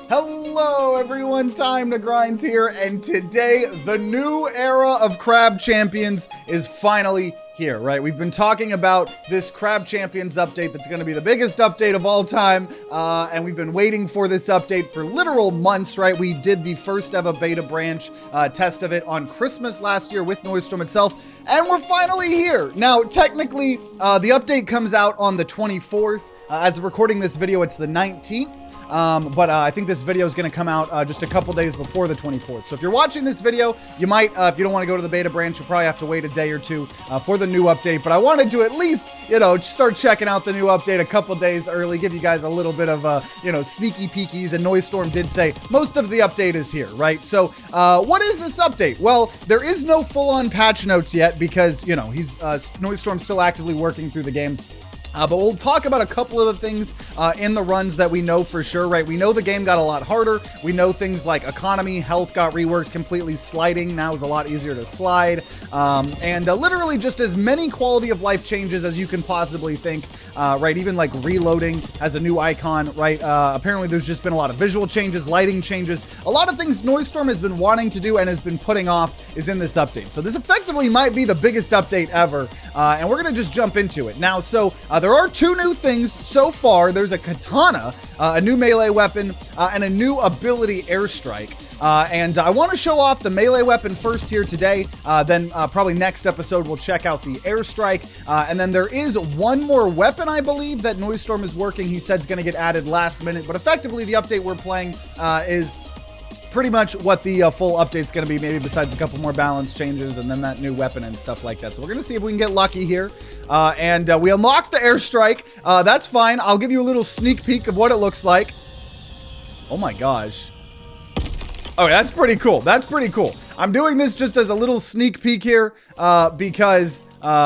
Hello everyone, TimeToGrind here, and today the new era of Crab Champions is finally here, right? We've been talking about this Crab Champions update that's going to be the biggest update of all time, and we've been waiting for this update for literal months, right? We did the first ever beta branch test of it on Christmas last year with Noisestorm itself, and we're finally here. Now, technically, the update comes out on the 24th. As of recording this video, it's the 19th. But I think this video is going to come out just a couple days before the 24th. So if you're watching this video, you might, if you don't want to go to the beta branch, you'll probably have to wait a day or two for the new update. But I wanted to at least, start checking out the new update a couple days early, give you guys a little bit of, sneaky peekies. And Noisestorm did say most of the update is here, right? So what is this update? Well, there is no full-on patch notes yet because, Noisestorm's still actively working through the game. But we'll talk about a couple of the things in the runs that we know for sure, right? We know the game got a lot harder. We know things like economy, health got reworked completely. Sliding now is a lot easier to slide. And literally just as many quality of life changes as you can possibly think, right? Even like reloading has a new icon, right? Apparently there's just been a lot of visual changes, lighting changes. A lot of things Noisestorm has been wanting to do and has been putting off is in this update. So this effectively might be the biggest update ever. And we're going to just jump into it. Now, so there are two new things so far. There's a katana, a new melee weapon, and a new ability airstrike. And I want to show off the melee weapon first here today. Then probably next episode we'll check out the airstrike. And then there is one more weapon, I believe, that Noisestorm is working. He said it's going to get added last minute. But effectively, the update we're playing is pretty much what the full update's going to be, maybe besides a couple more balance changes and then that new weapon and stuff like that. So we're going to see if we can get lucky here. And we unlocked the airstrike. That's fine. I'll give you a little sneak peek of what it looks like. Oh my gosh. Oh, that's pretty cool. That's pretty cool. I'm doing this just as a little sneak peek here because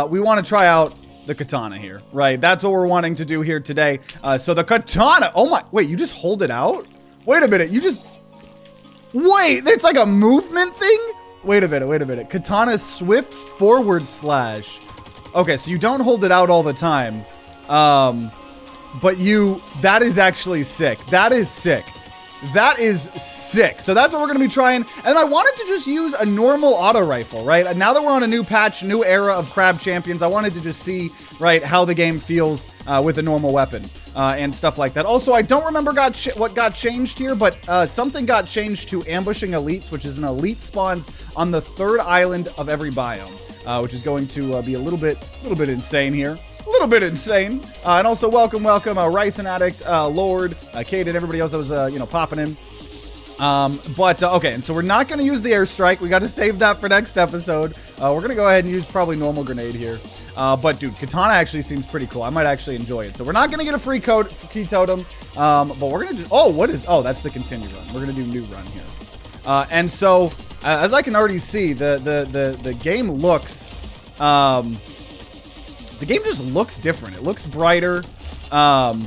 we want to try out the katana here, right? That's what we're wanting to do here today. So the katana, oh my, wait, you just hold it out? Wait a minute, you just... Wait, it's like a movement thing? Wait a minute. Katana swift forward slash. Okay, so you don't hold it out all the time. But that is actually sick. That is sick. That is sick. So that's what we're going to be trying. And I wanted to just use a normal auto rifle, right? And now that we're on a new patch, new era of Crab Champions, I wanted to just see, right, how the game feels with a normal weapon and stuff like that. Also, I don't remember what got changed here, but something got changed to ambushing elites, which is an elite spawns on the 3rd island of every biome, which is going to be a little bit insane here. A little bit insane. And also welcome, ricin, addict, Lord, Kaiden, everybody else that was, popping in. Okay, and so we're not going to use the airstrike. We got to save that for next episode. We're going to go ahead and use probably normal grenade here. But dude, katana actually seems pretty cool. I might actually enjoy it. So we're not going to get a free key totem. But we're going to do, that's the continue run. We're going to do new run here. And so, as I can already see, the game looks, the game just looks different. It looks brighter. So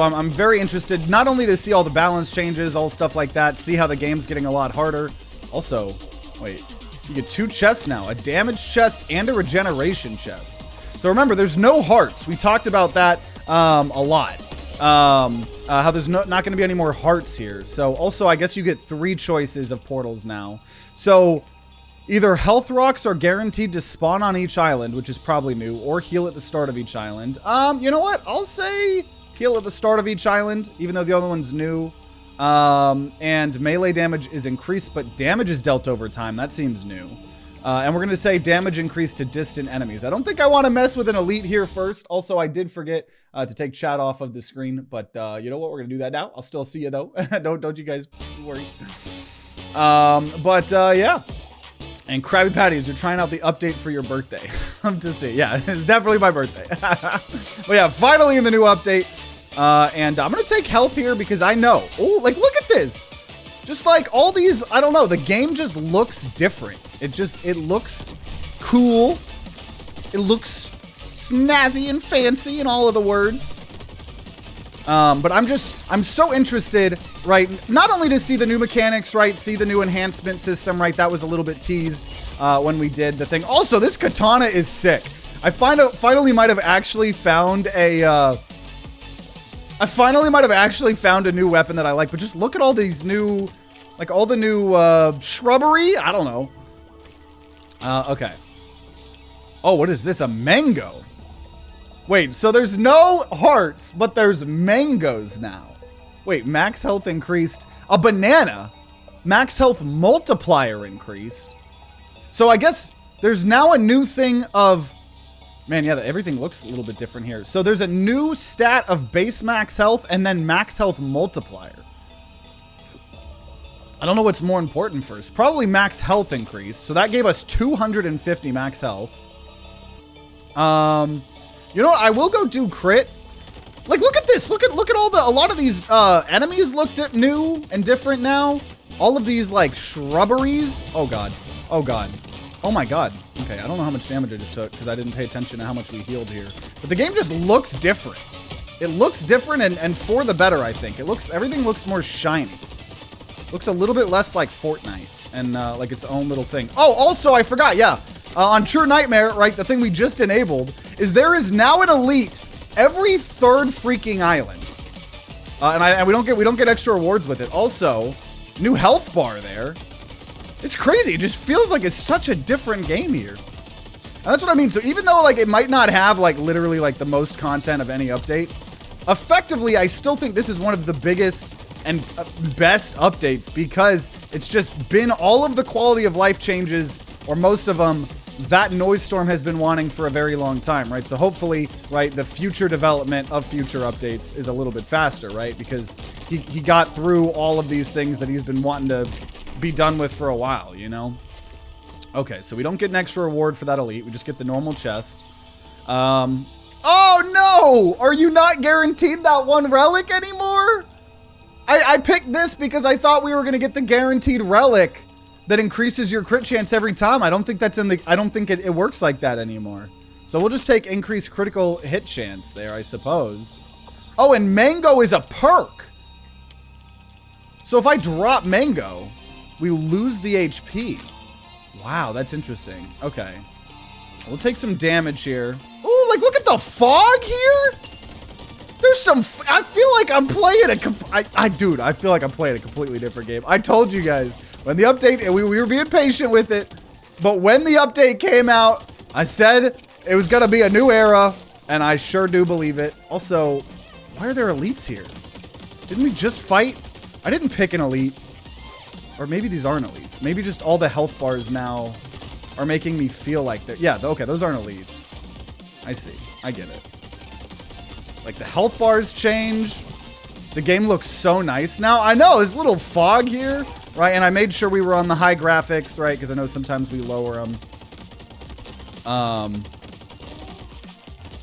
I'm very interested not only to see all the balance changes, all stuff like that, see how the game's getting a lot harder. Also, wait, you get 2 chests now, a damage chest and a regeneration chest. So remember, there's no hearts. We talked about that a lot. How there's not going to be any more hearts here. So also, I guess you get 3 choices of portals now. So either health rocks are guaranteed to spawn on each island, which is probably new, or heal at the start of each island. You know what? I'll say heal at the start of each island, even though the other one's new. And melee damage is increased, but damage is dealt over time. That seems new. And we're going to say damage increased to distant enemies. I don't think I want to mess with an elite here first. Also, I did forget to take chat off of the screen, but you know what? We're going to do that now. I'll still see you though. Don't you guys worry. Yeah. And Krabby Patties, you're trying out the update for your birthday. I'm just saying, yeah, it's definitely my birthday. But yeah, finally in the new update. And I'm going to take health here because I know. Oh, like, look at this. Just like all these, I don't know, the game just looks different. It looks cool. It looks snazzy and fancy in all of the words. But I'm so interested, right? Not only to see the new mechanics, right? See the new enhancement system, right? That was a little bit teased when we did the thing. Also, this katana is sick. I finally might have actually found a I finally might have actually found a new weapon that I like, but just look at all these new, like all the new shrubbery. I don't know. Okay. Oh, what is this? A mango. Wait, so there's no hearts, but there's mangoes now. Wait, max health increased. A banana. Max health multiplier increased. So I guess there's now a new thing of... Man, yeah, everything looks a little bit different here. So there's a new stat of base max health and then max health multiplier. I don't know what's more important first. Probably max health increase. So that gave us 250 max health. You know what? I will go do crit. Like, look at this. Look at all the, a lot of these enemies looked new and different now. All of these like shrubberies. Oh God. Oh God. Oh my God. Okay, I don't know how much damage I just took because I didn't pay attention to how much we healed here. But the game just looks different. It looks different and for the better, I think. Everything looks more shiny. Looks a little bit less like Fortnite and like its own little thing. Oh, also I forgot, yeah. On True Nightmare, right, the thing we just enabled is there is now an elite every third freaking island. And we don't get extra rewards with it. Also, new health bar there. It's crazy. It just feels like it's such a different game here. And that's what I mean. So even though like it might not have like literally like the most content of any update, effectively I still think this is one of the biggest and best updates because it's just been all of the quality of life changes, or most of them, that Noise Storm has been wanting for a very long time, right? So hopefully, right, the future development of future updates is a little bit faster, right? Because he got through all of these things that he's been wanting to be done with for a while, you know? Okay, so we don't get an extra reward for that elite. We just get the normal chest. Oh no! Are you not guaranteed that one relic anymore? I picked this because I thought we were gonna get the guaranteed relic that increases your crit chance every time. I don't think that's in the, I don't think it works like that anymore. So we'll just take increased critical hit chance there, I suppose. Oh, and mango is a perk. So if I drop mango, we lose the HP. Wow, that's interesting. Okay. We'll take some damage here. Oh, like look at the fog here. There's some, I feel like I'm playing dude, I feel like I'm playing a completely different game. I told you guys, when the update, and we were being patient with it, but when the update came out, I said it was gonna be a new era, and I sure do believe it. Also, why are there elites here? Didn't we just fight? I didn't pick an elite. Or maybe these aren't elites. Maybe just all the health bars now are making me feel like that. Yeah, okay, those aren't elites. I see, I get it. Like the health bars change. The game looks so nice now. I know, there's a little fog here, right? And I made sure we were on the high graphics, right? Because I know sometimes we lower them. Are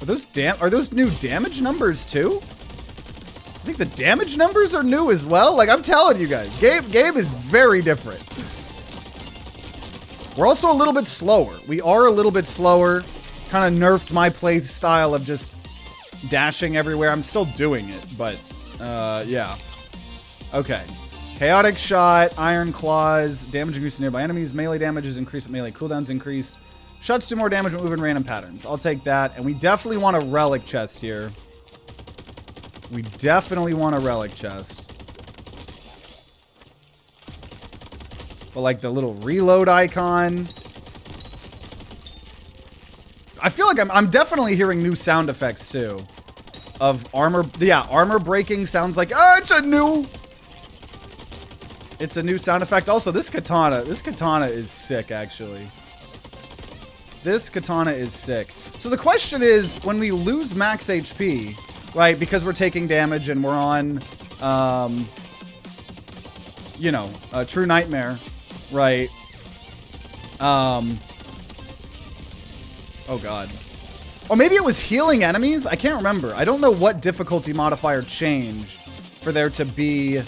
those new damage numbers too? I think the damage numbers are new as well. Like I'm telling you guys, game is very different. We're also a little bit slower. We are a little bit slower. Kind of nerfed my play style of just dashing everywhere. I'm still doing it, but yeah. Okay. Chaotic shot, iron claws, damage increased to nearby enemies, melee damage is increased, but melee cooldowns increased. Shots do more damage when moving random patterns. I'll take that. And we definitely want a relic chest here. We definitely want a relic chest. But like the little reload icon. I feel like I'm definitely hearing new sound effects too. Of armor, yeah, armor breaking sounds like, oh, it's a new sound effect. Also, this katana is sick actually. This katana is sick. So the question is, when we lose max HP, right, because we're taking damage and we're on, you know, True Nightmare, right? Oh God. Or maybe it was healing enemies? I can't remember. I don't know what difficulty modifier changed for there to be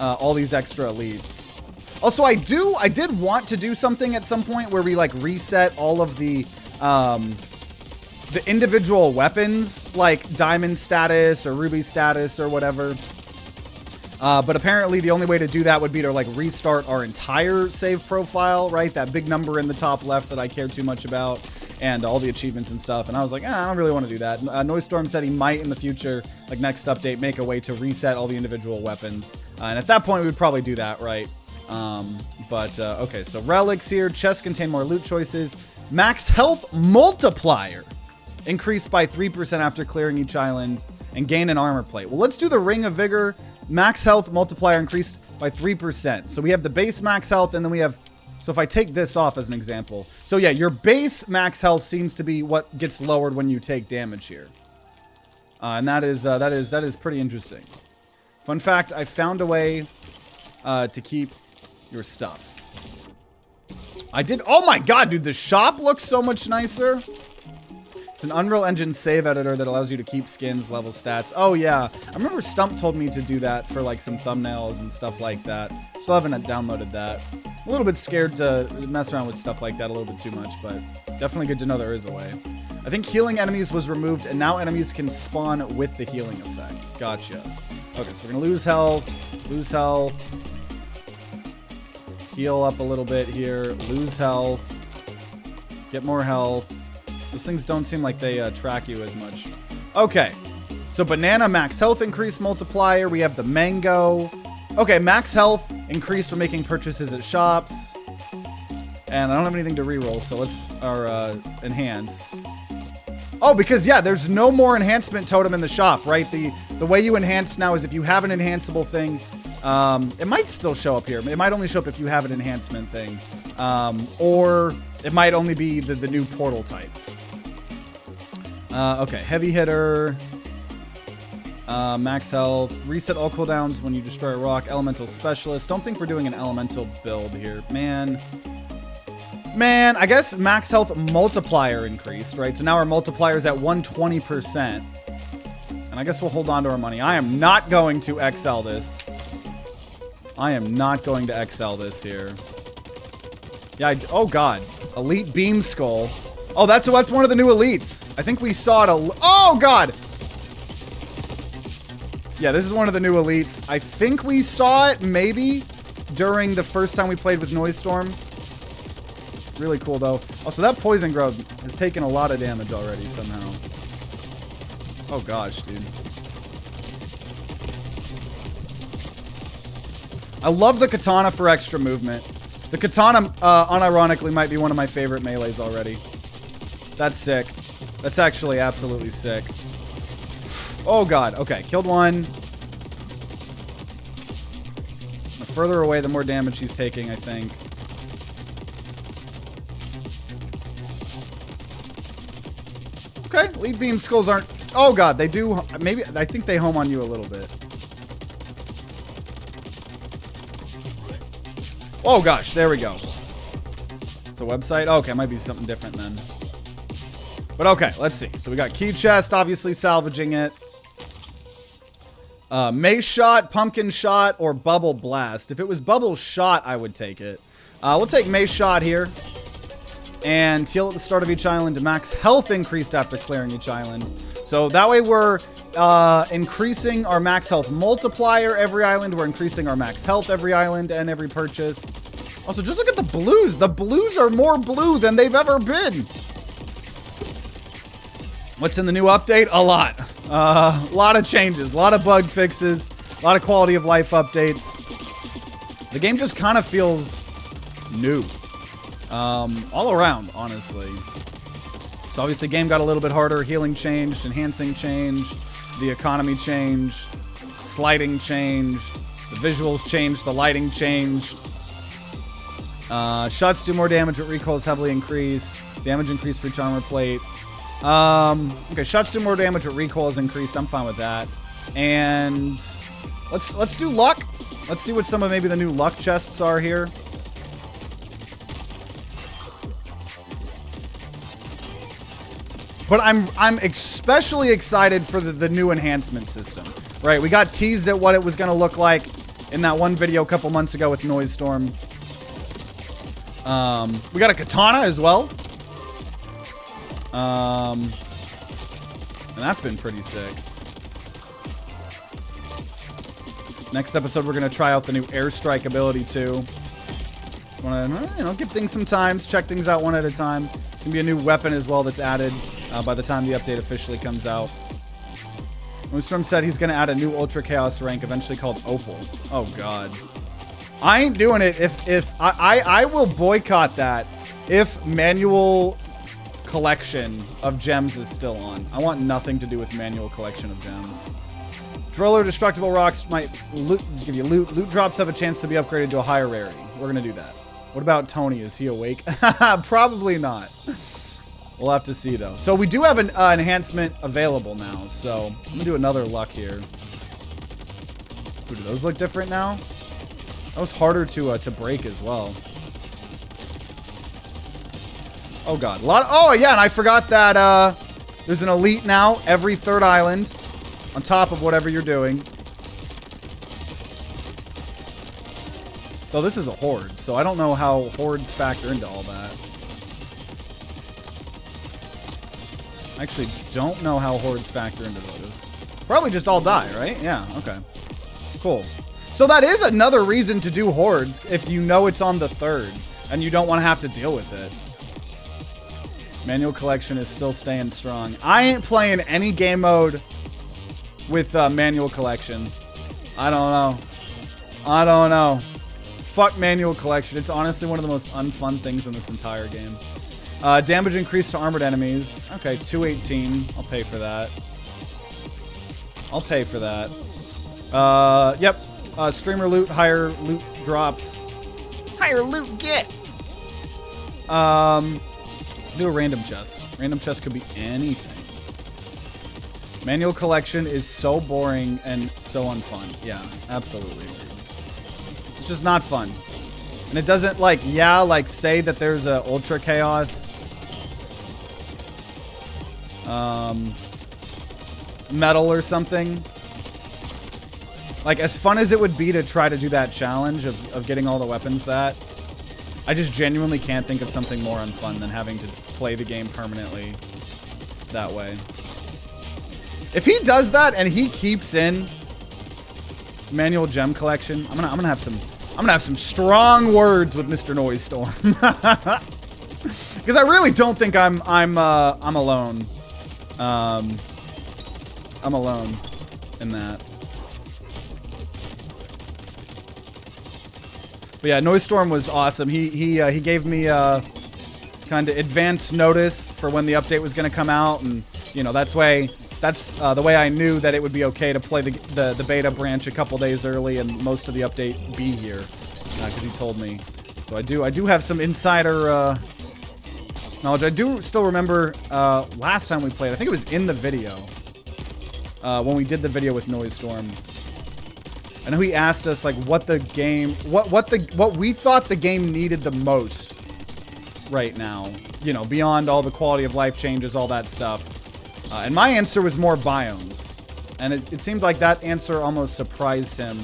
all these extra elites. Also, I did want to do something at some point where we like reset all of the individual weapons, like diamond status or ruby status or whatever. But apparently the only way to do that would be to like restart our entire save profile, right? That big number in the top left that I care too much about. and all the achievements and stuff. And I was like, I don't really want to do that. Noise Storm said he might in the future, like next update, make a way to reset all the individual weapons. And at that point, we would probably do that, right? Okay, so relics here. Chests contain more loot choices. Max health multiplier. Increased by 3% after clearing each island. And gain an armor plate. Well, let's do the Ring of Vigor. Max health multiplier increased by 3%. So we have the base max health, and then we have... So if I take this off as an example. So yeah, your base max health seems to be what gets lowered when you take damage here. And that is pretty interesting. Fun fact, I found a way to keep your stuff. I did... Oh my god, dude, the shop looks so much nicer. It's an Unreal Engine save editor that allows you to keep skins, level stats. Oh yeah, I remember Stump told me to do that for like some thumbnails and stuff like that. Still haven't downloaded that. A little bit scared to mess around with stuff like that a little bit too much, but definitely good to know there is a way. I think healing enemies was removed, and now enemies can spawn with the healing effect. Gotcha. Okay, so we're gonna lose health, heal up a little bit here, lose health, get more health. Those things don't seem like they track you as much. Okay, so banana max health increase multiplier. We have the mango. Okay, max health increased for making purchases at shops. And I don't have anything to reroll, so let's enhance. Oh, because yeah, there's no more enhancement totem in the shop, right? The way you enhance now is if you have an enhanceable thing, it might still show up here. It might only show up if you have an enhancement thing. Or it might only be the new portal types. Okay, heavy hitter. Max health. Reset all cooldowns when you destroy a rock. Elemental specialist. Don't think we're doing an elemental build here. Man, I guess max health multiplier increased, right? So now our multiplier is at 120%. And I guess we'll hold on to our money. I am not going to XL this. I am not going to XL this here. Yeah, oh god. Elite Beam Skull. Oh, that's one of the new elites. I think we saw it oh god! Yeah, this is one of the new elites. I think we saw it, maybe, during the first time we played with Noise Storm. Really cool, though. Also, that Poison Grub has taken a lot of damage already, somehow. Oh gosh, dude. I love the katana for extra movement. The katana, unironically, might be one of my favorite melees already. That's sick. That's actually absolutely sick. Oh god, okay, killed one. The further away, the more damage he's taking, I think. Okay, lead beam skulls aren't... Oh god, they do... Maybe, I think they home on you a little bit. Oh gosh, there we go. It's a website? Oh, okay, might be something different then. But okay, let's see. So we got key chest, obviously salvaging it. Mace shot, pumpkin shot, or bubble blast. If it was bubble shot, I would take it. We'll take mace shot here. And heal at the start of each island. Max health increased after clearing each island. So that way we're increasing our max health multiplier every island. We're increasing our max health every island and every purchase. Also, just look at the blues. The blues are more blue than they've ever been. What's in the new update? A lot. A lot of changes. A lot of bug fixes. A lot of quality of life updates. The game just kind of feels new. All around, honestly. So obviously game got a little bit harder. Healing changed, enhancing changed, the economy changed, sliding changed, the visuals changed, the lighting changed. Shots do more damage, but recoil is heavily increased. Damage increased for each armor plate. Okay, shots do more damage, but recoil is increased. I'm fine with that. And let's do luck. Let's see what some of maybe the new luck chests are here. But I'm especially excited for the new enhancement system. Right, we got teased at what it was going to look like in that one video a couple months ago with Noise Storm. We got a katana as well. And that's been pretty sick. Next episode, we're going to try out the new airstrike ability too. Want to, give things some time, check things out one at a time. It's gonna be a new weapon as well that's added by the time the update officially comes out. Moonstorm said he's gonna add a new Ultra Chaos rank eventually called Opal. Oh god. I ain't doing it if I will boycott that if manual collection of gems is still on. I want nothing to do with manual collection of gems. Driller destructible rocks might give you loot. Loot drops have a chance to be upgraded to a higher rarity. We're gonna do that. What about Tony? Is he awake? Probably not. We'll have to see though. So we do have an enhancement available now. So I'm gonna do another luck here. Ooh, do those look different now? That was harder to break as well. Oh god, a lot. Oh yeah, and I forgot that there's an elite now every third island, on top of whatever you're doing. Though this is a horde, so I don't know how hordes factor into all that. I actually don't know how hordes factor into this. Probably just all die, right? Yeah. Okay. Cool. So that is another reason to do hordes if you know it's on the third and you don't want to have to deal with it. Manual collection is still staying strong. I ain't playing any game mode with manual collection. I don't know. I don't know. Fuck manual collection. It's honestly one of the most unfun things in this entire game. Damage increase to armored enemies. Okay, 218. I'll pay for that. I'll pay for that. Yep. Streamer loot, higher loot drops. Higher loot get. Do a random chest. Random chest could be anything. Manual collection is so boring and so unfun. Yeah, absolutely. It's just not fun. And it doesn't like, yeah, like say that there's a Ultra Chaos medal or something. Like, as fun as it would be to try to do that challenge of getting all the weapons that, I just genuinely can't think of something more unfun than having to play the game permanently that way. If he does that and he keeps in manual gem collection, I'm gonna have some strong words with Mr. Noise Storm. Because I really don't think I'm alone. I'm alone in that. But yeah, Noise Storm was awesome. He gave me kind of advance notice for when the update was going to come out, and you know that's the way I knew that it would be okay to play the beta branch a couple days early and most of the update be here, because he told me. So I do have some insider knowledge. I do still remember last time we played. I think it was in the video when we did the video with Noise Storm. I know he asked us like what the game, what we thought the game needed the most right now. You know, beyond all the quality of life changes, all that stuff. And my answer was more biomes, and it seemed like that answer almost surprised him.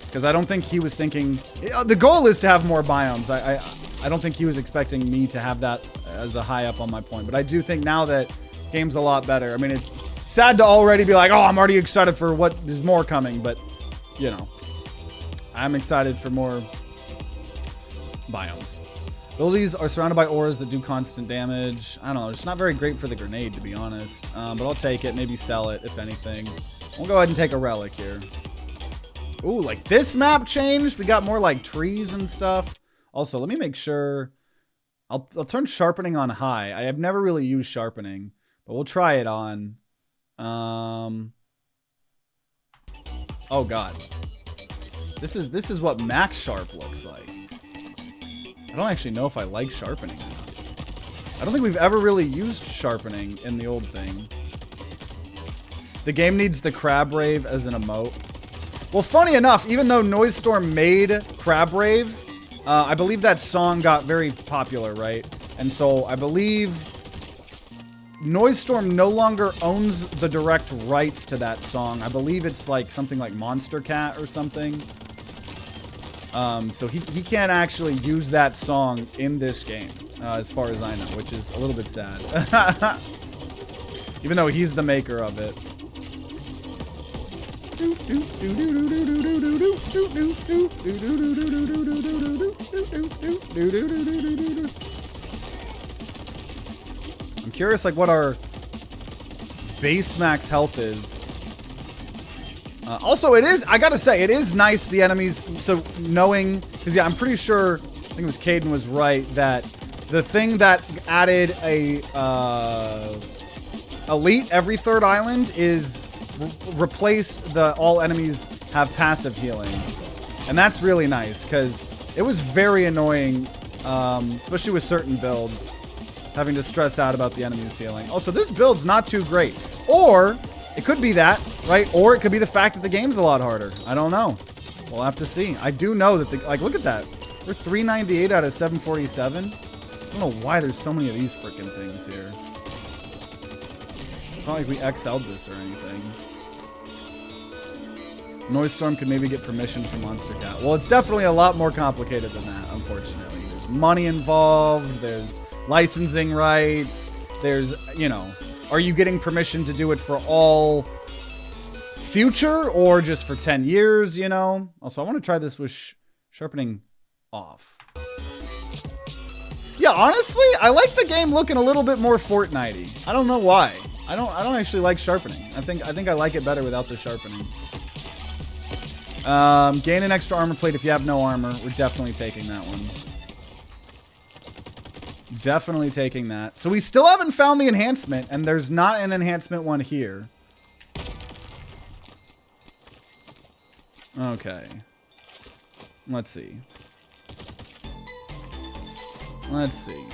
Because I don't think he was thinking the goal is to have more biomes. I don't think he was expecting me to have that as a high up on my point. But I do think now that game's a lot better. I mean, it's sad to already be like, oh, I'm already excited for what is more coming, but you know, I'm excited for more biomes. Abilities are surrounded by auras that do constant damage. I don't know, it's not very great for the grenade, to be honest. But I'll take it, maybe sell it, if anything. We'll go ahead and take a relic here. Ooh, like this map changed. We got more like trees and stuff. Also, let me make sure. I'll turn sharpening on high. I have never really used sharpening, but we'll try it on. Oh god. This is what max sharp looks like. I don't actually know if I like sharpening. I don't think we've ever really used sharpening in the old thing. The game needs the crab rave as an emote. Well, funny enough, even though Noise Storm made crab rave, I believe that song got very popular, right? And so I believe Noise Storm no longer owns the direct rights to that song. I believe it's like something like Monster Cat or something. So he can't actually use that song in this game, as far as I know, which is a little bit sad. Even though he's the maker of it. curious like what our base max health is. Also, it is, I gotta say, it is nice, the enemies, so knowing, because yeah, I'm pretty sure, I think it was Kaiden was right, that the thing that added a elite every third island is replaced the all enemies have passive healing. And that's really nice, because it was very annoying, especially with certain builds, having to stress out about the enemies healing. Also, this build's not too great. Or, it could be that, right? Or it could be the fact that the game's a lot harder. I don't know. We'll have to see. I do know that, like, look at that. We're 398 out of 747. I don't know why there's so many of these freaking things here. It's not like we XL'd this or anything. Noise Storm could maybe get permission from Monster Cat. Well, it's definitely a lot more complicated than that, unfortunately. There's money involved. There's licensing rights. There's, you know, are you getting permission to do it for all future or just for 10 years, you know? Also, I want to try this with sharpening off. Yeah, honestly, I like the game looking a little bit more Fortnite-y. I don't know why. I don't actually like sharpening. I think I like it better without the sharpening. Gain an extra armor plate if you have no armor. We're definitely taking that one. Definitely taking that. So we still haven't found the enhancement, and there's not an enhancement one here. Okay. Let's see. Let's see.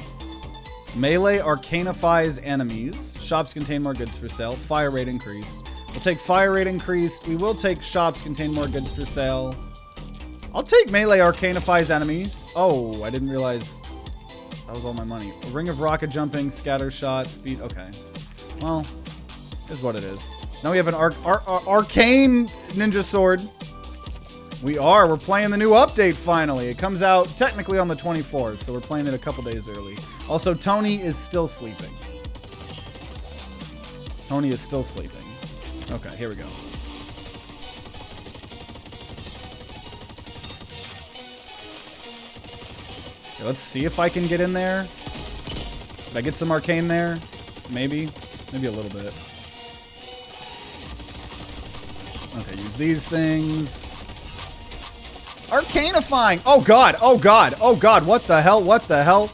Melee arcanifies enemies. Shops contain more goods for sale. Fire rate increased. We'll take fire rate increased. We will take shops contain more goods for sale. I'll take melee arcanifies enemies. Oh, I didn't realize that was all my money. A ring of rocket jumping, scatter shot, speed. Okay. Well, is what it is. Now we have an arcane ninja sword. We're playing the new update finally. It comes out technically on the 24th, so we're playing it a couple days early. Also, Tony is still sleeping. Tony is still sleeping. Okay, here we go. Okay, let's see if I can get in there. Did I get some arcane there? Maybe. Maybe a little bit. Okay, use these things. Arcanifying! Oh god, oh god, oh god, what the hell, what the hell?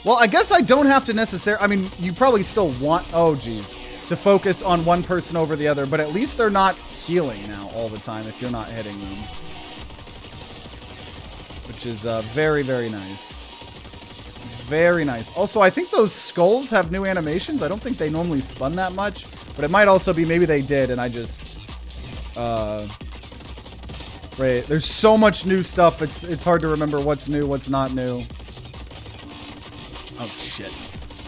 Well, I guess I don't have to necessarily, I mean, you probably still want, oh geez, to focus on one person over the other, but at least they're not healing now all the time if you're not hitting them. Which is very, very nice. Very nice. Also, I think those skulls have new animations. I don't think they normally spun that much, but it might also be maybe they did and I just, right, there's so much new stuff, it's hard to remember what's new, what's not new. Oh shit.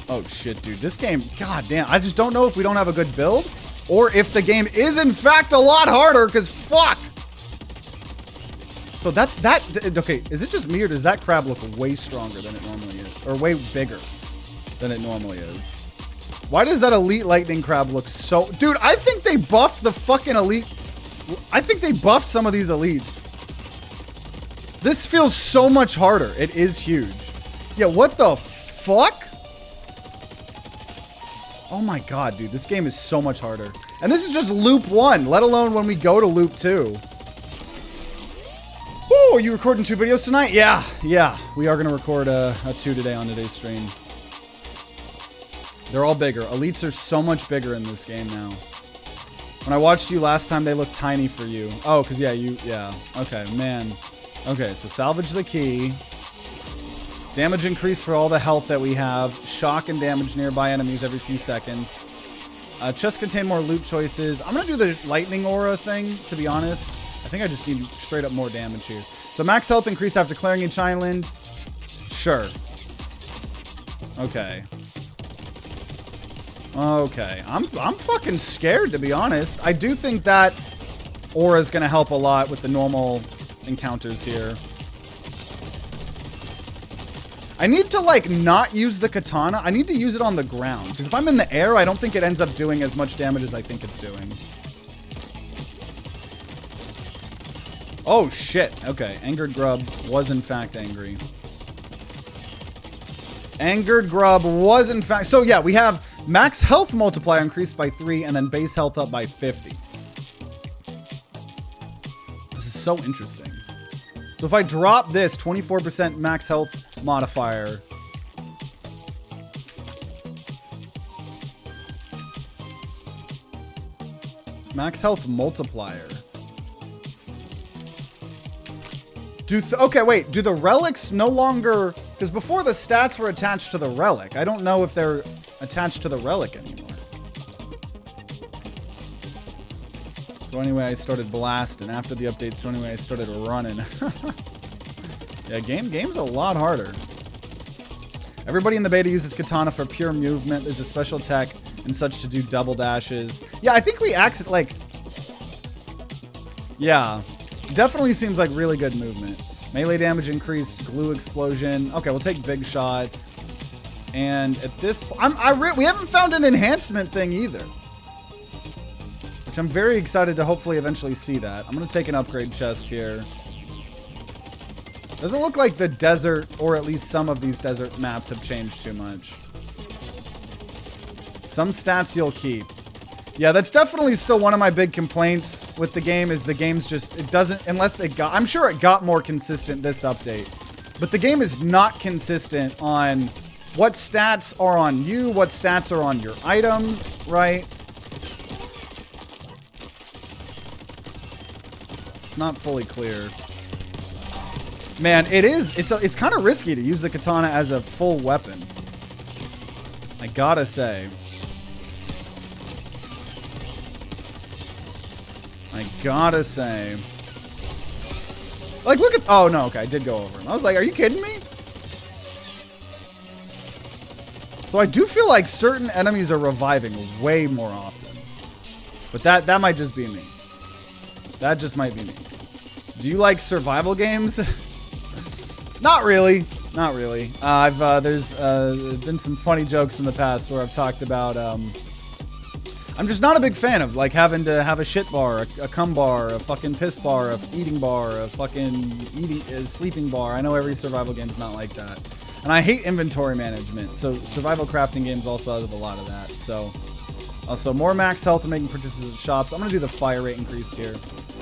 Oh shit, dude. This game, god damn, I just don't know if we don't have a good build or if the game is in fact a lot harder, because fuck. So okay, is it just me or does that crab look way stronger than it normally is? Or way bigger than it normally is? Why does that elite lightning crab look so... Dude, I think they buffed the fucking elite... I think they buffed some of these elites. This feels so much harder. It is huge. Yeah, what the fuck? Oh my god, dude. This game is so much harder. And this is just loop 1, let alone when we go to loop 2. Woo, are you recording 2 videos tonight? Yeah. We are going to record a 2 today on today's stream. They're all bigger. Elites are so much bigger in this game now. When I watched you last time, they looked tiny for you. Oh, because yeah. Okay, man. Okay, so salvage the key. Damage increase for all the health that we have. Shock and damage nearby enemies every few seconds. Chests contain more loot choices. I'm going to do the lightning aura thing, to be honest. I think I just need straight up more damage here. So max health increase after clearing each island. Sure. Okay. Okay. I'm fucking scared, to be honest. I do think that aura is going to help a lot with the normal encounters here. I need to, like, not use the katana. I need to use it on the ground. Because if I'm in the air, I don't think it ends up doing as much damage as I think it's doing. Oh, shit. Okay. Angered Grub was, in fact, angry. Angered Grub was in fact, so yeah, we have max health multiplier increased by 3 and then base health up by 50. This is so interesting. So if I drop this 24% max health modifier, max health multiplier. Okay, wait, do the relics no longer, because before the stats were attached to the relic. I don't know if they're attached to the relic anymore. So anyway, I started blasting after the update. So anyway, I started running. Yeah, game's a lot harder. Everybody in the beta uses katana for pure movement. There's a special tech and such to do double dashes. Yeah, I think we yeah, definitely seems like really good movement. Melee damage increased, glue explosion. Okay, we'll take big shots. And at this point, we haven't found an enhancement thing either, which I'm very excited to hopefully eventually see that. I'm gonna take an upgrade chest here. Doesn't look like the desert, or at least some of these desert maps, have changed too much. Some stats you'll keep. Yeah, that's definitely still one of my big complaints with the game, is the game's just, it doesn't, unless they got, I'm sure it got more consistent this update, but the game is not consistent on what stats are on you, what stats are on your items, right? It's not fully clear. Man, it's kind of risky to use the katana as a full weapon, I gotta say. Like, look at, oh no, okay, I did go over him. I was like, are you kidding me? So I do feel like certain enemies are reviving way more often. But that might just be me. That just might be me. Do you like survival games? Not really. Not really. There's been some funny jokes in the past where I've talked about, I'm just not a big fan of, like, having to have a shit bar, a cum bar, a fucking piss bar, a eating bar, a fucking sleeping bar. I know every survival game's not like that. And I hate inventory management, so survival crafting games also have a lot of that. So, also more max health and making purchases at shops. I'm gonna do the fire rate increased here.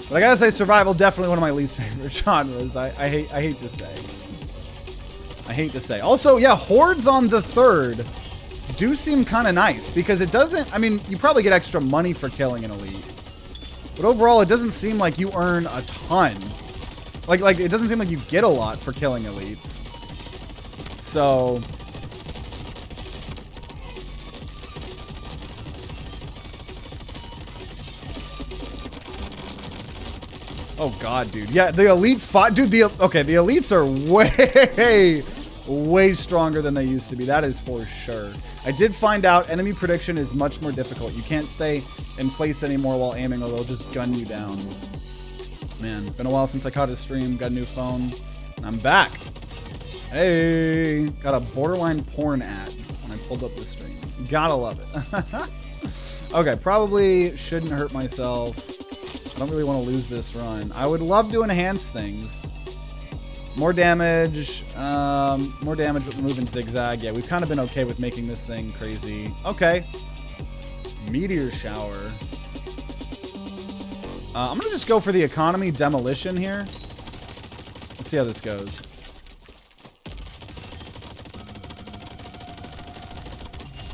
But I gotta say, survival, definitely one of my least favorite genres. I hate to say. I hate to say. Also, yeah, hordes on the third do seem kind of nice, because it doesn't, I mean, you probably get extra money for killing an elite, but overall it doesn't seem like you earn a ton. Like it doesn't seem like you get a lot for killing elites. So oh god, dude. Yeah, the elite fight, dude, the elites are way stronger than they used to be. That is for sure. I did find out enemy prediction is much more difficult. You can't stay in place anymore while aiming, or they'll just gun you down. Man, been a while since I caught a stream. Got a new phone. I'm back. Hey, got a borderline porn ad when I pulled up the stream. Gotta love it. Okay, probably shouldn't hurt myself. I don't really want to lose this run. I would love to enhance things. More damage with moving zigzag. Yeah, we've kind of been okay with making this thing crazy. Okay. Meteor shower. I'm gonna just go for the economy demolition here. Let's see how this goes.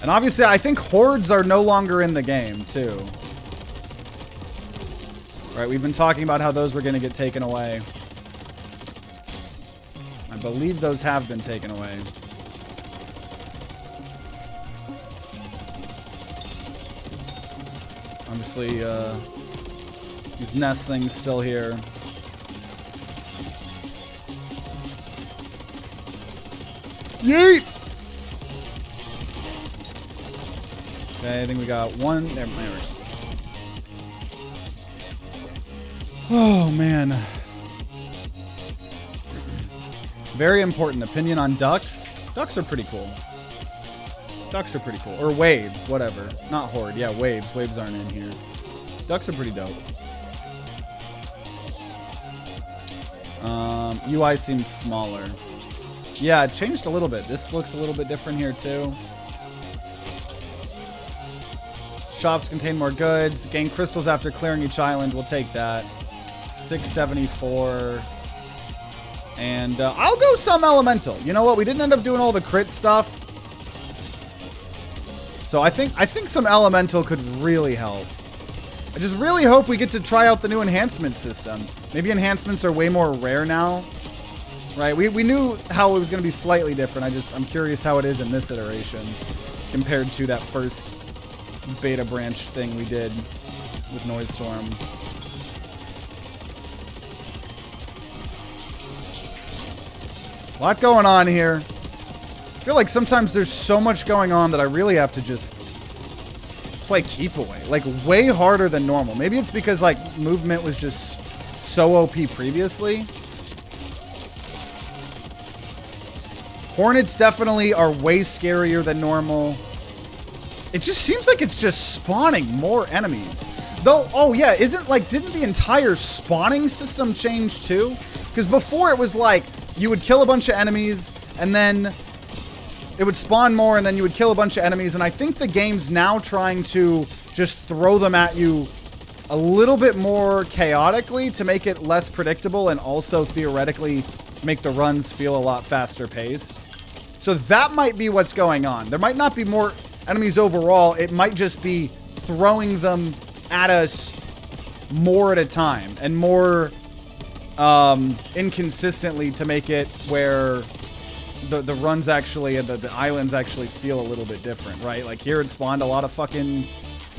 And obviously, I think hordes are no longer in the game, too. Right, we've been talking about how those were gonna get taken away. I believe those have been taken away. Obviously, these nest things still here. Yeet! Okay, I think we got one. There we go. Oh, man. Very important. Opinion on ducks. Ducks are pretty cool. Ducks are pretty cool. Or waves, whatever. Not horde. Yeah, waves. Waves aren't in here. Ducks are pretty dope. UI seems smaller. Yeah, it changed a little bit. This looks a little bit different here too. Shops contain more goods. Gain crystals after clearing each island. We'll take that. 674. And I'll go some elemental. You know what? We didn't end up doing all the crit stuff. So I think some elemental could really help. I just really hope we get to try out the new enhancement system. Maybe enhancements are way more rare now. Right? We knew how it was going to be slightly different. I'm curious how it is in this iteration compared to that first beta branch thing we did with Noise Storm. A lot going on here. I feel like sometimes there's so much going on that I really have to just play keep away. Like, way harder than normal. Maybe it's because, like, movement was just so OP previously. Hornets definitely are way scarier than normal. It just seems like it's just spawning more enemies. Though, oh yeah, didn't the entire spawning system change too? Because before it was like, you would kill a bunch of enemies, and then it would spawn more, and then you would kill a bunch of enemies, and I think the game's now trying to just throw them at you a little bit more chaotically to make it less predictable and also theoretically make the runs feel a lot faster paced. So that might be what's going on. There might not be more enemies overall. It might just be throwing them at us more at a time and more inconsistently to make it where the runs actually and the islands actually feel a little bit different, right? Like here it spawned a lot of fucking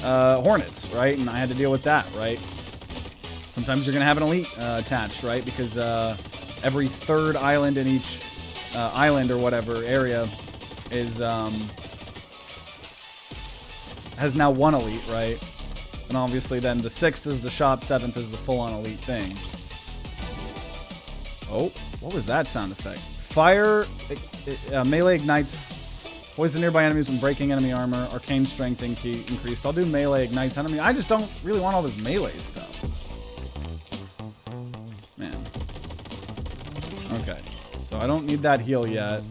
hornets, right? And I had to deal with that, right? Sometimes you're gonna have an elite attached, right? Because every third island in each island or whatever area is has now one elite, right? And obviously then the 6th is the shop, 7th is the full-on elite thing. Oh, what was that sound effect? Fire, melee ignites poison nearby enemies when breaking enemy armor. Arcane strength increased. I'll do melee ignites enemy. I just don't really want all this melee stuff. Man. Okay. So I don't need that heal yet.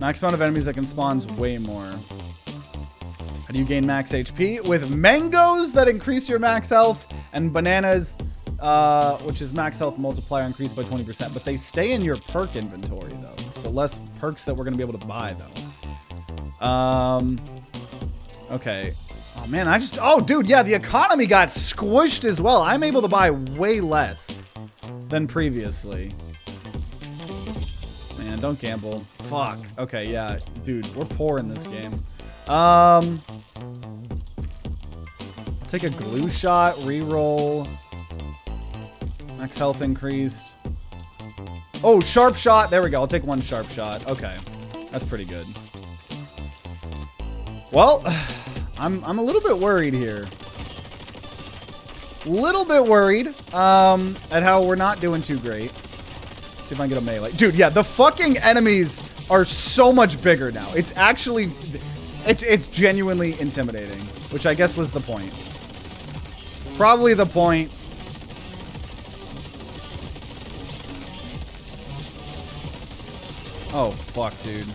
Max amount of enemies that can spawn's way more. How do you gain max HP? With mangoes that increase your max health, and bananas, which is max health multiplier increased by 20%. But they stay in your perk inventory, though. So less perks that we're going to be able to buy, though. Okay. Oh, man, oh, dude, yeah, the economy got squished as well. I'm able to buy way less than previously. Man, don't gamble. Fuck. Okay, yeah, dude, we're poor in this game. Take a glue shot, reroll. Max health increased. Oh, sharp shot. There we go. I'll take one sharp shot. Okay, that's pretty good. Well, I'm a little bit worried here. Little bit worried at how we're not doing too great. Let's see if I can get a melee. Dude, yeah, the fucking enemies are so much bigger now. It's actually, it's genuinely intimidating, which I guess was the point. Probably the point. Oh, fuck, dude.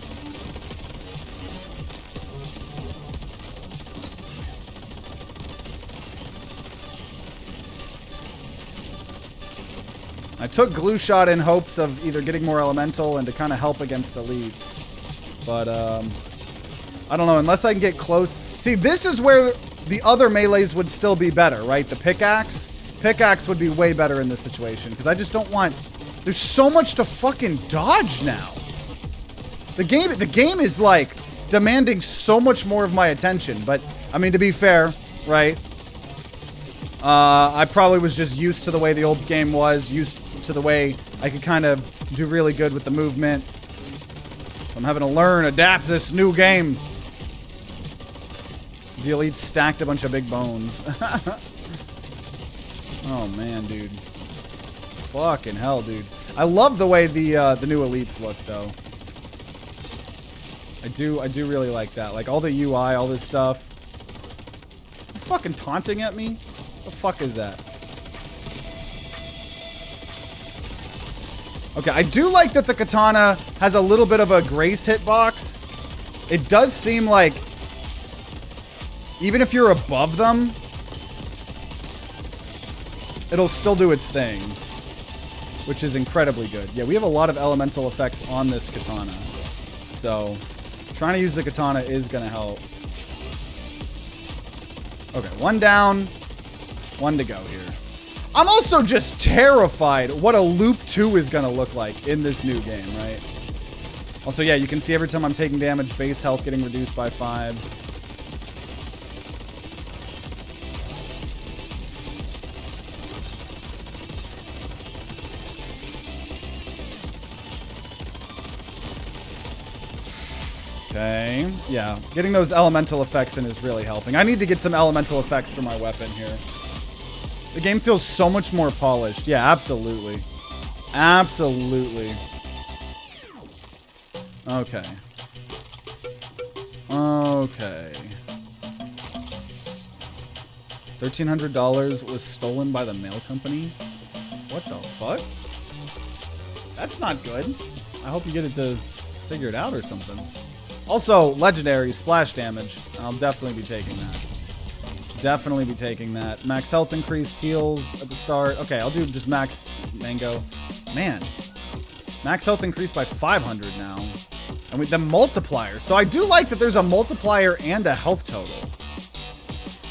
I took glue shot in hopes of either getting more elemental and to kind of help against elites. But, I don't know, unless I can get close. See, this is where the other melees would still be better, right? The pickaxe. Pickaxe would be way better in this situation, because I just don't want... There's so much to fucking dodge now. The game is, like, demanding so much more of my attention. But, I mean, to be fair, right? I probably was just used to the way the old game was, used to the way I could kind of do really good with the movement. I'm having to learn, adapt this new game. The elites stacked a bunch of big bones. Oh man, dude. Fucking hell, dude. I love the way the new elites look, though. I do really like that. Like all the UI, all this stuff. You're fucking taunting at me? What the fuck is that? Okay, I do like that the katana has a little bit of a grace hitbox. It does seem like even if you're above them, it'll still do its thing, which is incredibly good. Yeah, we have a lot of elemental effects on this katana. So trying to use the katana is going to help. Okay, one down, one to go here. I'm also just terrified what a loop 2 is going to look like in this new game, right? Also, yeah, you can see every time I'm taking damage, base health getting reduced by 5. Okay, yeah, getting those elemental effects in is really helping. I need to get some elemental effects for my weapon here. The game feels so much more polished. Yeah, absolutely. Absolutely. Okay. Okay. $1,300 was stolen by the mail company? What the fuck? That's not good. I hope you get it to figure it out or something. Also, legendary splash damage. I'll definitely be taking that. Definitely be taking that. Max health increased, heals at the start. Okay, I'll do just max mango. Man, max health increased by 500 now. And with the multiplier. So I do like that there's a multiplier and a health total.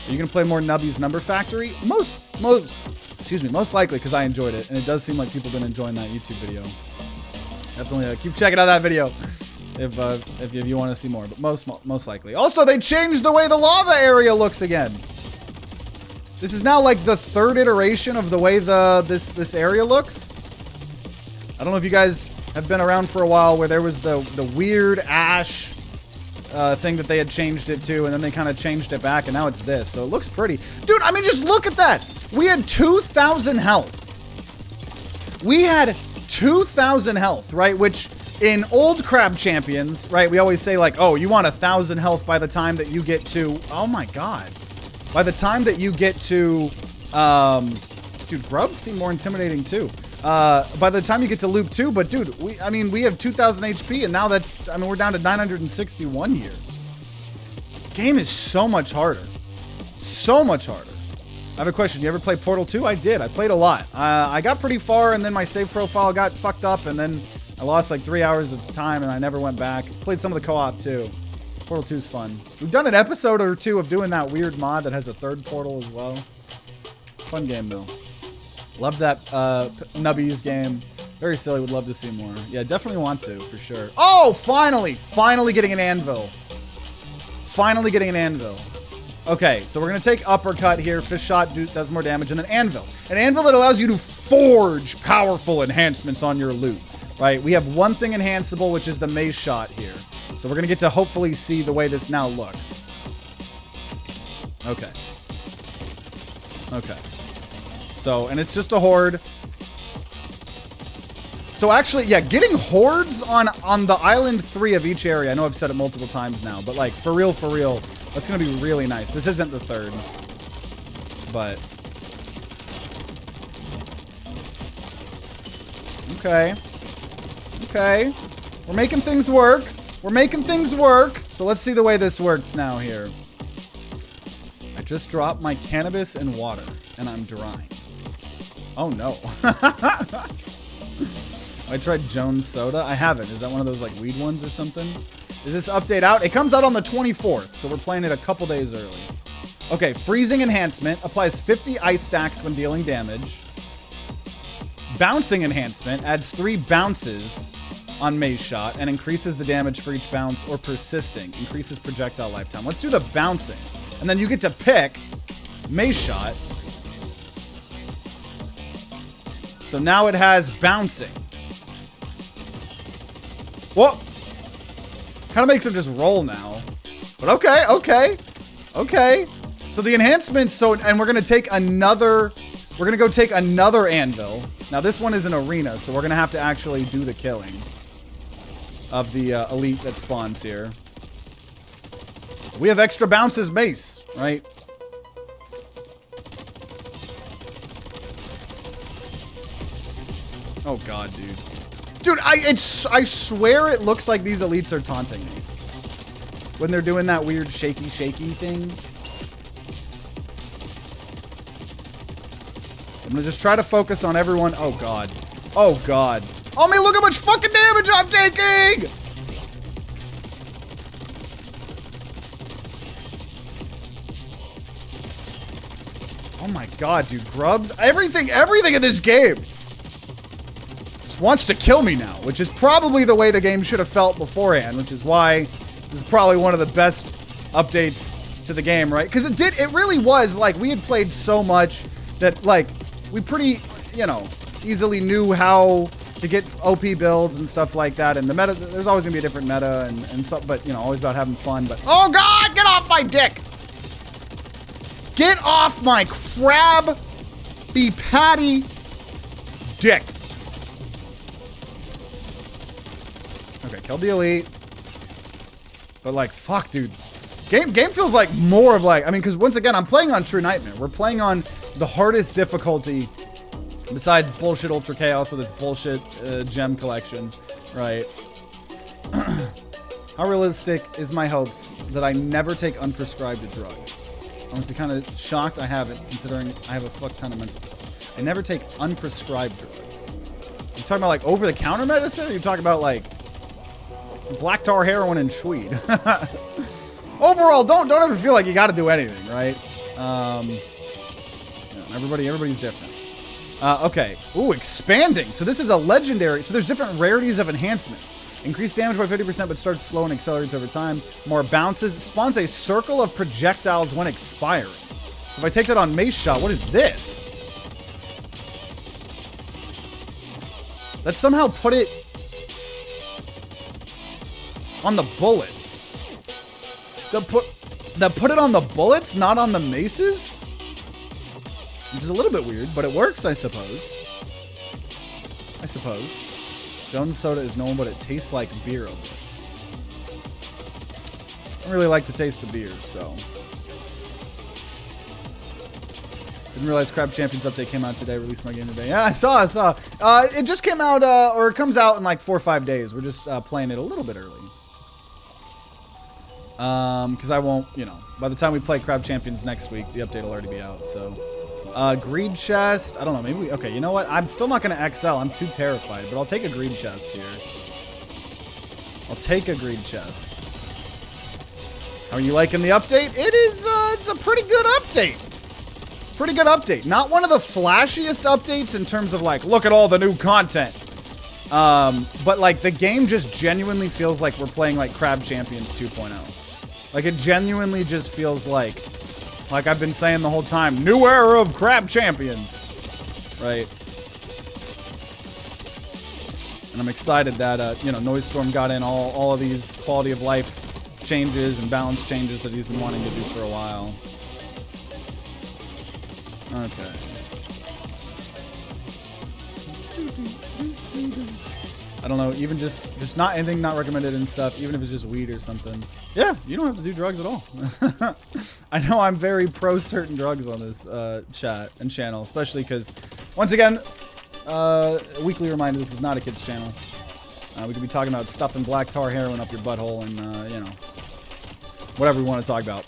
Are you gonna play more Nubby's Number Factory? Most likely because I enjoyed it, and it does seem like people have been enjoying that YouTube video. Definitely keep checking out that video if you want to see more, but most likely. Also, they changed the way the lava area looks again. This is now like the 3rd iteration of the way this area looks. I don't know if you guys have been around for a while where there was the weird ash thing that they had changed it to, and then they kind of changed it back, and now it's this. So it looks pretty. Dude, I mean, just look at that. We had 2,000 health. We had 2,000 health, right? Which in old Crab Champions, right, we always say like, oh, you want 1,000 health by the time that you get to, oh my God. By the time that you get to, dude, grubs seem more intimidating too. By the time you get to loop 2, but dude, we have 2,000 HP, and now we're down to 961 here. Game is so much harder. So much harder. I have a question. You ever play Portal 2? I did. I played a lot. I got pretty far, and then my save profile got fucked up, and then I lost like 3 hours of time, and I never went back. Played some of the co-op too. Portal 2 is fun. We've done an episode or two of doing that weird mod that has a 3rd portal as well. Fun game though. Love that Nubbies game. Very silly. Would love to see more. Yeah, definitely want to for sure. Oh, finally getting an anvil. Finally getting an anvil. Okay, so we're gonna take uppercut here. Fish shot does more damage, and then anvil. An anvil that allows you to forge powerful enhancements on your loot. Right, we have one thing enhanceable, which is the mace shot here. So we're gonna get to hopefully see the way this now looks. Okay. Okay. So, and it's just a horde. So actually, yeah, getting hordes on the island 3 of each area. I know I've said it multiple times now, but like for real, that's gonna be really nice. This isn't the 3rd, but okay. Okay, we're making things work. We're making things work. So let's see the way this works now here. I just dropped my cannabis in water, and I'm drying. Oh no. I tried Jones Soda. I haven't. Is that one of those like weed ones or something? Is this update out? It comes out on the 24th, so we're playing it a couple days early. Okay, freezing enhancement applies 50 ice stacks when dealing damage. Bouncing enhancement adds 3 bounces on mace shot and increases the damage for each bounce, or persisting increases projectile lifetime. Let's do the bouncing, and then you get to pick mace shot. So now it has bouncing. Whoa! Kind of makes him just roll now. But okay. So the enhancements, and we're gonna take another. We're gonna go take another anvil. Now this one is an arena, so we're gonna have to actually do the killing of the elite that spawns here. We have extra bounces mace, right? Oh god, dude. Dude, I swear it looks like these elites are taunting me. When they're doing that weird shaky thing. I'm gonna just try to focus on everyone. Oh, God. Oh, God. Oh, man, look how much fucking damage I'm taking! Oh, my God, dude. Grubs. Everything in this game just wants to kill me now, which is probably the way the game should have felt beforehand, which is why this is probably one of the best updates to the game, right? Because it really was, like, we had played so much that, like, we pretty, you know, easily knew how to get OP builds and stuff like that. And the meta, there's always gonna be a different meta and stuff, but, you know, always about having fun. But, oh, God, get off my dick! Get off my crabby patty dick. Okay, killed the elite. But, like, fuck, dude. Game feels like more of like, I mean, because once again, I'm playing on True Nightmare. We're playing on the hardest difficulty besides bullshit Ultra Chaos with its bullshit gem collection, right? How realistic is my hopes that I never take unprescribed drugs? Honestly, kind of shocked I haven't, considering I have a fuck ton of mental stuff. I never take unprescribed drugs. You talking about like over-the-counter medicine, or you talking about like black tar heroin and Schweed? Overall, don't ever feel like you got to do anything, right? Everybody's different. Okay. Ooh, expanding. So this is a legendary. So there's different rarities of enhancements. Increased damage by 50%, but starts slow and accelerates over time. More bounces. Spawns a circle of projectiles when expiring. So if I take that on Mace Shot, what is this? Let's somehow put it on the bullets. That put it on the bullets, not on the maces? Which is a little bit weird, but it works, I suppose. Jones Soda is known, but it tastes like beer a bit. I don't really like the taste of beer, so. Didn't realize Crab Champions update came out today. Released my game today. Yeah, I saw. It just came out, or it comes out in like 4 or 5 days. We're just playing it a little bit early. Because I won't, you know, by the time we play Crab Champions next week, the update will already be out, so. Greed chest. I don't know, maybe okay, you know what? I'm still not gonna XL. I'm too terrified, but I'll take a greed chest here. I'll take a greed chest. How are you liking the update? It is, it's a pretty good update. Pretty good update. Not one of the flashiest updates in terms of like, look at all the new content. But like the game just genuinely feels like we're playing like Crab Champions 2.0. Like it genuinely just feels like I've been saying the whole time, new era of Crab Champions, right? And I'm excited that, you know, Noise Storm got in all of these quality of life changes and balance changes that he's been wanting to do for a while. Okay. I don't know, even just not anything not recommended and stuff, even if it's just weed or something. Yeah, you don't have to do drugs at all. I know I'm very pro certain drugs on this chat and channel, especially because, once again, a weekly reminder, this is not a kid's channel. We could be talking about stuffing black tar heroin up your butthole and, you know, whatever we want to talk about.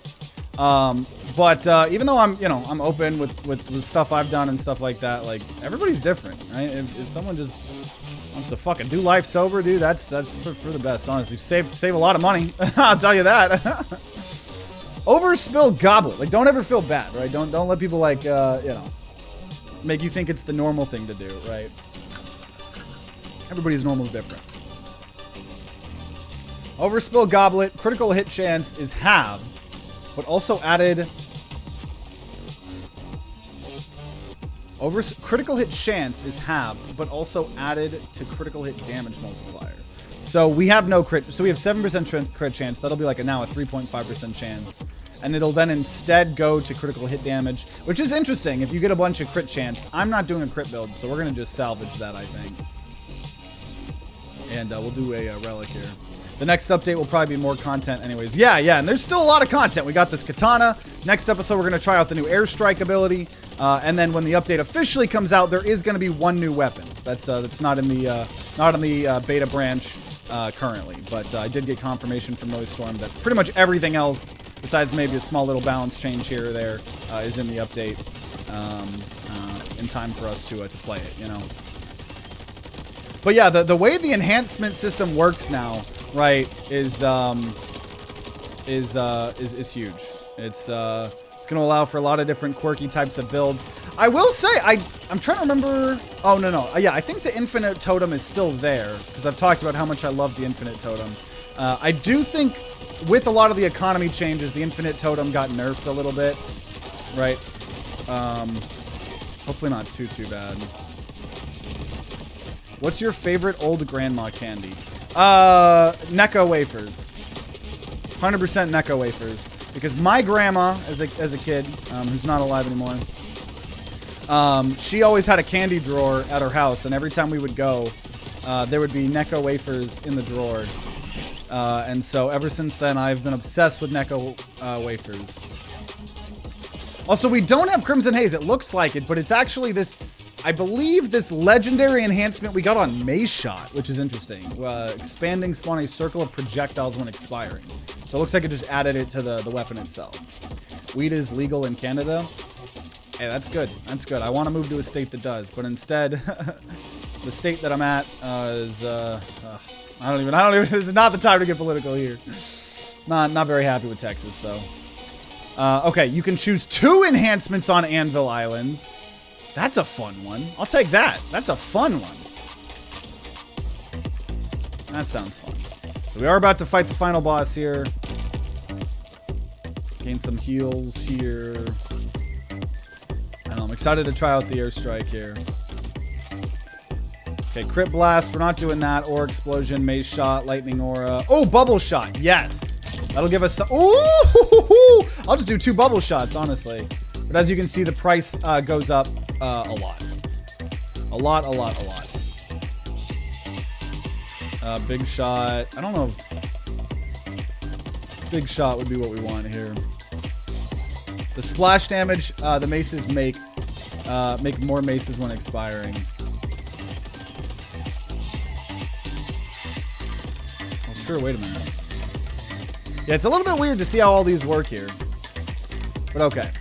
But even though I'm, you know, I'm open with the stuff I've done and stuff like that, like, everybody's different, right? If someone just wants to fucking do life sober, dude, that's for the best, honestly. Save a lot of money, I'll tell you that. Overspill goblet. Like, don't ever feel bad, right? Don't let people, like, you know, make you think it's the normal thing to do, right? Everybody's normal is different. Overspill goblet. Critical hit chance is halved, but also added. Critical hit chance is halved, but also added to critical hit damage multiplier. So we have no crit. So we have 7% crit chance. That'll be like now a 3.5% chance. And it'll then instead go to critical hit damage, which is interesting. If you get a bunch of crit chance, I'm not doing a crit build, so we're going to just salvage that, I think. And we'll do a relic here. The next update will probably be more content anyways. Yeah, and there's still a lot of content. We got this katana. Next episode, we're going to try out the new airstrike ability. And then when the update officially comes out, there is going to be one new weapon. That's not in the beta branch currently. But I did get confirmation from Noisestorm that pretty much everything else, besides maybe a small little balance change here or there, is in the update in time for us to play it, you know. But yeah, the way the enhancement system works now, right, is huge. It's going to allow for a lot of different quirky types of builds. I will say, I'm trying to remember. Oh, no. Yeah, I think the infinite totem is still there because I've talked about how much I love the infinite totem. I do think with a lot of the economy changes, the infinite totem got nerfed a little bit, right? Hopefully not too bad. What's your favorite old grandma candy? Necco wafers. 100% Necco wafers. Because my grandma, as a kid, who's not alive anymore, she always had a candy drawer at her house, and every time we would go, there would be Necco wafers in the drawer. And so ever since then, I've been obsessed with Necco wafers. Also, we don't have Crimson Haze. It looks like it, but it's actually this... I believe this legendary enhancement we got on Maze Shot, which is interesting. Expanding spawn a circle of projectiles when expiring. So it looks like it just added it to the weapon itself. Weed is legal in Canada. Hey, that's good. That's good. I want to move to a state that does, but instead, the state that I'm at is I don't even. This is not the time to get political here. Not very happy with Texas though. Okay, you can choose 2 enhancements on Anvil Islands. That's a fun one. I'll take that. That's a fun one. That sounds fun. So we are about to fight the final boss here. Gain some heals here. I know, I'm excited to try out the airstrike here. Okay, crit blast. We're not doing that. Ore explosion, maze shot, lightning aura. Oh, bubble shot. Yes. That'll give us some. Ooh! I'll just do 2 bubble shots, honestly. But as you can see, the price goes up a lot. A lot. Big shot. I don't know if big shot would be what we want here. The splash damage, the maces make more maces when expiring. Oh, sure, wait a minute. Yeah, it's a little bit weird to see how all these work here. But okay.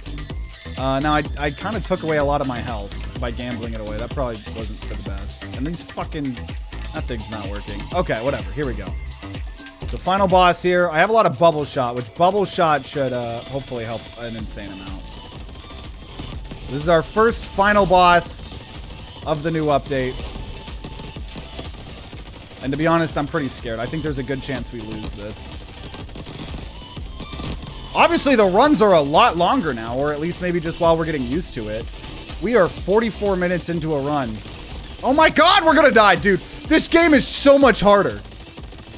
Now, I kind of took away a lot of my health by gambling it away. That probably wasn't for the best. And these fucking... That thing's not working. Okay, whatever. Here we go. So, final boss here. I have a lot of bubble shot, which bubble shot should hopefully help an insane amount. This is our first final boss of the new update. And to be honest, I'm pretty scared. I think there's a good chance we lose this. Obviously, the runs are a lot longer now, or at least maybe just while we're getting used to it. We are 44 minutes into a run. Oh my god, we're gonna die, dude. This game is so much harder.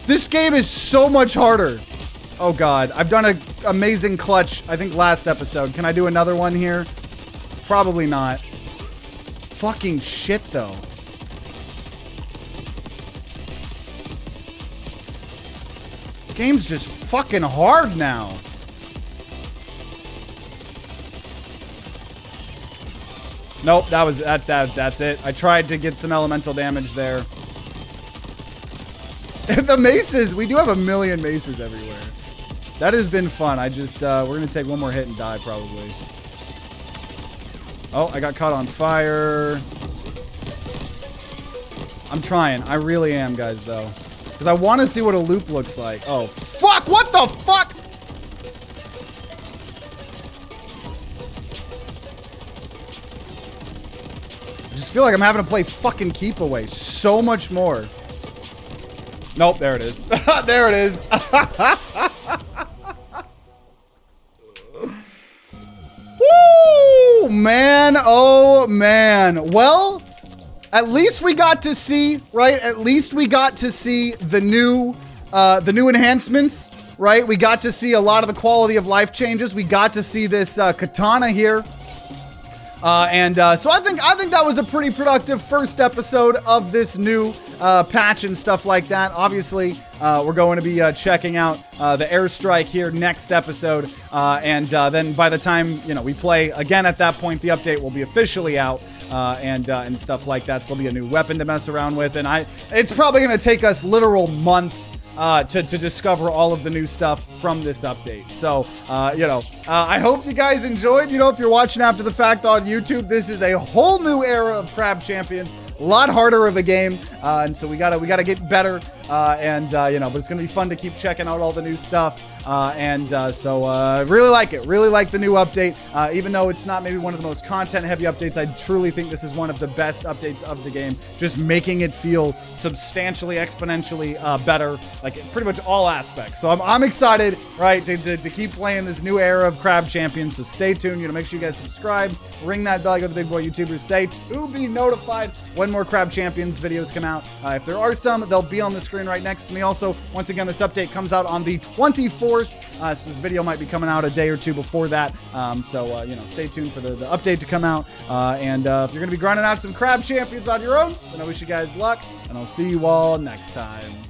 This game is so much harder. Oh god, I've done an amazing clutch, I think, last episode. Can I do another one here? Probably not. Fucking shit, though. This game's just fucking hard now. Nope, that's it. I tried to get some elemental damage there. The maces, we do have a million maces everywhere. That has been fun. I just, we're gonna take one more hit and die probably. Oh, I got caught on fire. I'm trying. I really am, guys, though. Because I want to see what a loop looks like. Oh, fuck! What the fuck? I just feel like I'm having to play fucking keep away so much more. Nope, there it is. There it is. Woo, man. Oh, man. Well, at least we got to see, right? At least we got to see the new enhancements, right? We got to see a lot of the quality of life changes. We got to see this katana here. So I think that was a pretty productive first episode of this new patch and stuff like that. Obviously, we're going to be checking out the airstrike here next episode, and then by the time we play again at that point, the update will be officially out. And stuff like that. So there'll be a new weapon to mess around with, and it's probably going to take us literal months to discover all of the new stuff from this update. So, I hope you guys enjoyed. If you're watching after the fact on YouTube, this is a whole new era of Crab Champions. A lot harder of a game, and so we gotta get better. But it's gonna be fun to keep checking out all the new stuff. So really like it. Really like the new update. Even though it's not maybe one of the most content-heavy updates, I truly think this is one of the best updates of the game. Just making it feel substantially, exponentially better, like pretty much all aspects. So I'm excited, right, to keep playing this new era of Crab Champions. So stay tuned. Make sure you guys subscribe, ring that bell, like the big boy YouTubers say, to be notified when more Crab Champions videos come out. If there are some, they'll be on the screen right next to me. Also, once again, this update comes out on the 24th. So this video might be coming out a day or two before that. Stay tuned for the update to come out. If you're going to be grinding out some Crab Champions on your own, then I wish you guys luck, and I'll see you all next time.